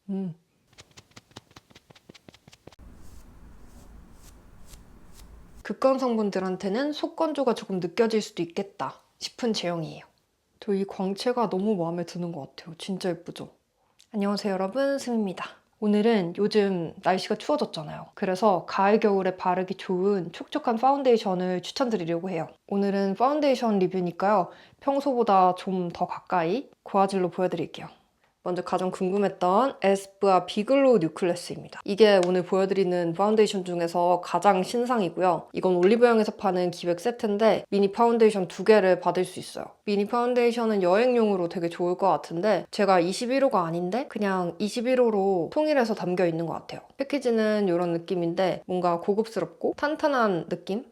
음. 극건 성분들한테는 속 건조가 조금 느껴질 수도 있겠다 싶은 제형이에요. 저 이 광채가 너무 마음에 드는 것 같아요. 진짜 예쁘죠? 안녕하세요 여러분, 스미입니다. 오늘은 요즘 날씨가 추워졌잖아요. 그래서 가을 겨울에 바르기 좋은 촉촉한 파운데이션을 추천드리려고 해요. 오늘은 파운데이션 리뷰니까요. 평소보다 좀 더 가까이 고화질로 보여드릴게요. 먼저 가장 궁금했던 에스쁘아 비글로우 뉴클래스입니다. 이게 오늘 보여드리는 파운데이션 중에서 가장 신상이고요. 이건 올리브영에서 파는 기획 세트인데 미니 파운데이션 2개를 받을 수 있어요. 미니 파운데이션은 여행용으로 되게 좋을 것 같은데 제가 21호가 아닌데 그냥 21호로 통일해서 담겨 있는 것 같아요. 패키지는 이런 느낌인데 뭔가 고급스럽고 탄탄한 느낌?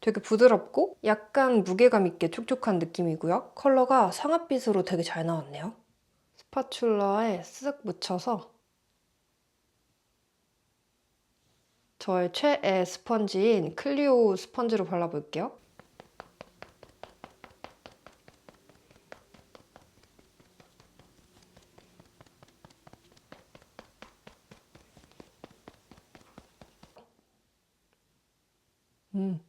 되게 부드럽고 약간 무게감 있게 촉촉한 느낌이고요. 컬러가 상아빛으로 되게 잘 나왔네요. 스파츌라에 쓱 묻혀서 저의 최애 스펀지인 클리오 스펀지로 발라볼게요. 음.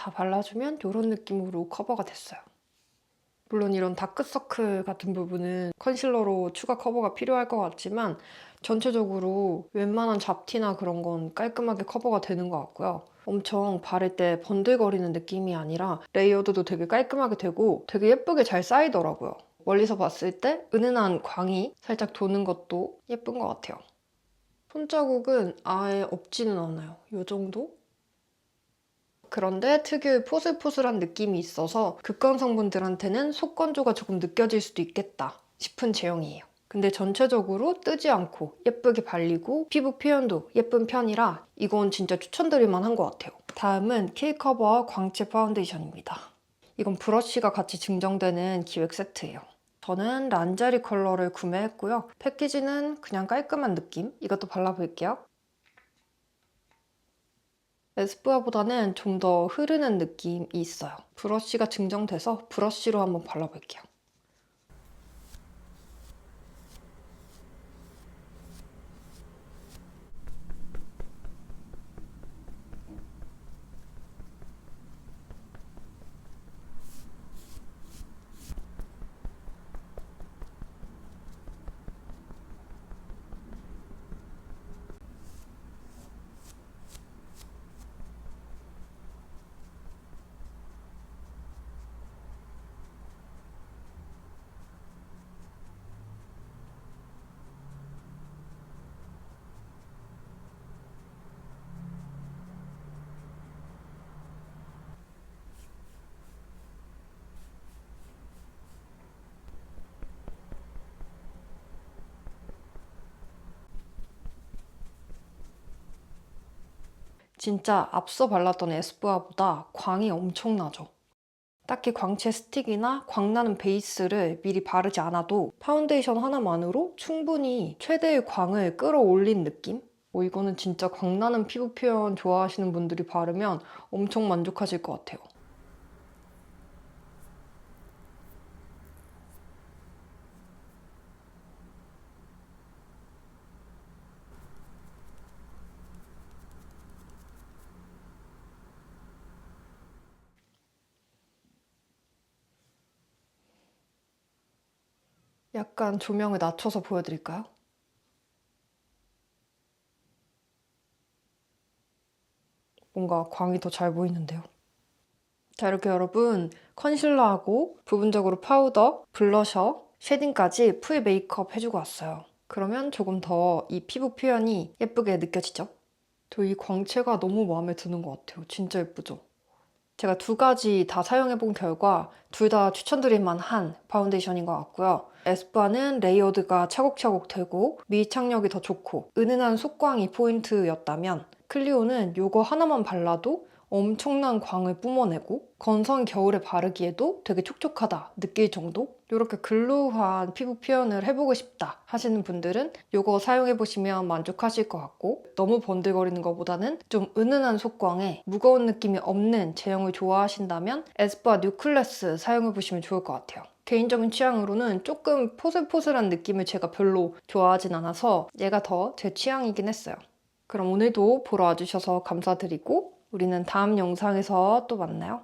다 발라주면 이런 느낌으로 커버가 됐어요. 물론 이런 다크서클 같은 부분은 컨실러로 추가 커버가 필요할 것 같지만 전체적으로 웬만한 잡티나 그런 건 깔끔하게 커버가 되는 것 같고요. 엄청 바를 때 번들거리는 느낌이 아니라 레이어드도 되게 깔끔하게 되고 되게 예쁘게 잘 쌓이더라고요. 멀리서 봤을 때 은은한 광이 살짝 도는 것도 예쁜 것 같아요. 손자국은 아예 없지는 않아요. 이 정도? 그런데 특유의 포슬포슬한 느낌이 있어서 극건 성분들한테는 속 건조가 조금 느껴질 수도 있겠다 싶은 제형이에요. 근데 전체적으로 뜨지 않고 예쁘게 발리고 피부 표현도 예쁜 편이라 이건 진짜 추천드릴 만한 것 같아요. 다음은 킬커버 광채 파운데이션입니다. 이건 브러쉬가 같이 증정되는 기획 세트예요. 저는 란제리 컬러를 구매했고요. 패키지는 그냥 깔끔한 느낌? 이것도 발라볼게요. 에스쁘아보다는 좀 더 흐르는 느낌이 있어요. 브러쉬가 증정돼서 브러쉬로 한번 발라볼게요. 진짜 앞서 발랐던 에스쁘아보다 광이 엄청나죠? 딱히 광채 스틱이나 광나는 베이스를 미리 바르지 않아도 파운데이션 하나만으로 충분히 최대의 광을 끌어올린 느낌? 이거는 진짜 광나는 피부 표현 좋아하시는 분들이 바르면 엄청 만족하실 것 같아요. 약간 조명을 낮춰서 보여드릴까요? 뭔가 광이 더 잘 보이는데요. 자, 이렇게 여러분 컨실러하고 부분적으로 파우더, 블러셔, 쉐딩까지 풀 메이크업 해주고 왔어요. 그러면 조금 더 이 피부 표현이 예쁘게 느껴지죠? 저 이 광채가 너무 마음에 드는 것 같아요. 진짜 예쁘죠? 제가 두 가지 다 사용해본 결과 둘 다 추천드릴 만한 파운데이션인 것 같고요. 에스쁘아는 레이어드가 차곡차곡 되고 밀착력이 더 좋고 은은한 속광이 포인트였다면 클리오는 이거 하나만 발라도 엄청난 광을 뿜어내고 건성 겨울에 바르기에도 되게 촉촉하다 느낄 정도? 이렇게 글로우한 피부 표현을 해보고 싶다 하시는 분들은 이거 사용해보시면 만족하실 것 같고 너무 번들거리는 것보다는 좀 은은한 속광에 무거운 느낌이 없는 제형을 좋아하신다면 에스쁘아 뉴클래스 사용해보시면 좋을 것 같아요. 개인적인 취향으로는 조금 포슬포슬한 느낌을 제가 별로 좋아하진 않아서 얘가 더 제 취향이긴 했어요. 그럼 오늘도 보러 와주셔서 감사드리고 우리는 다음 영상에서 또 만나요.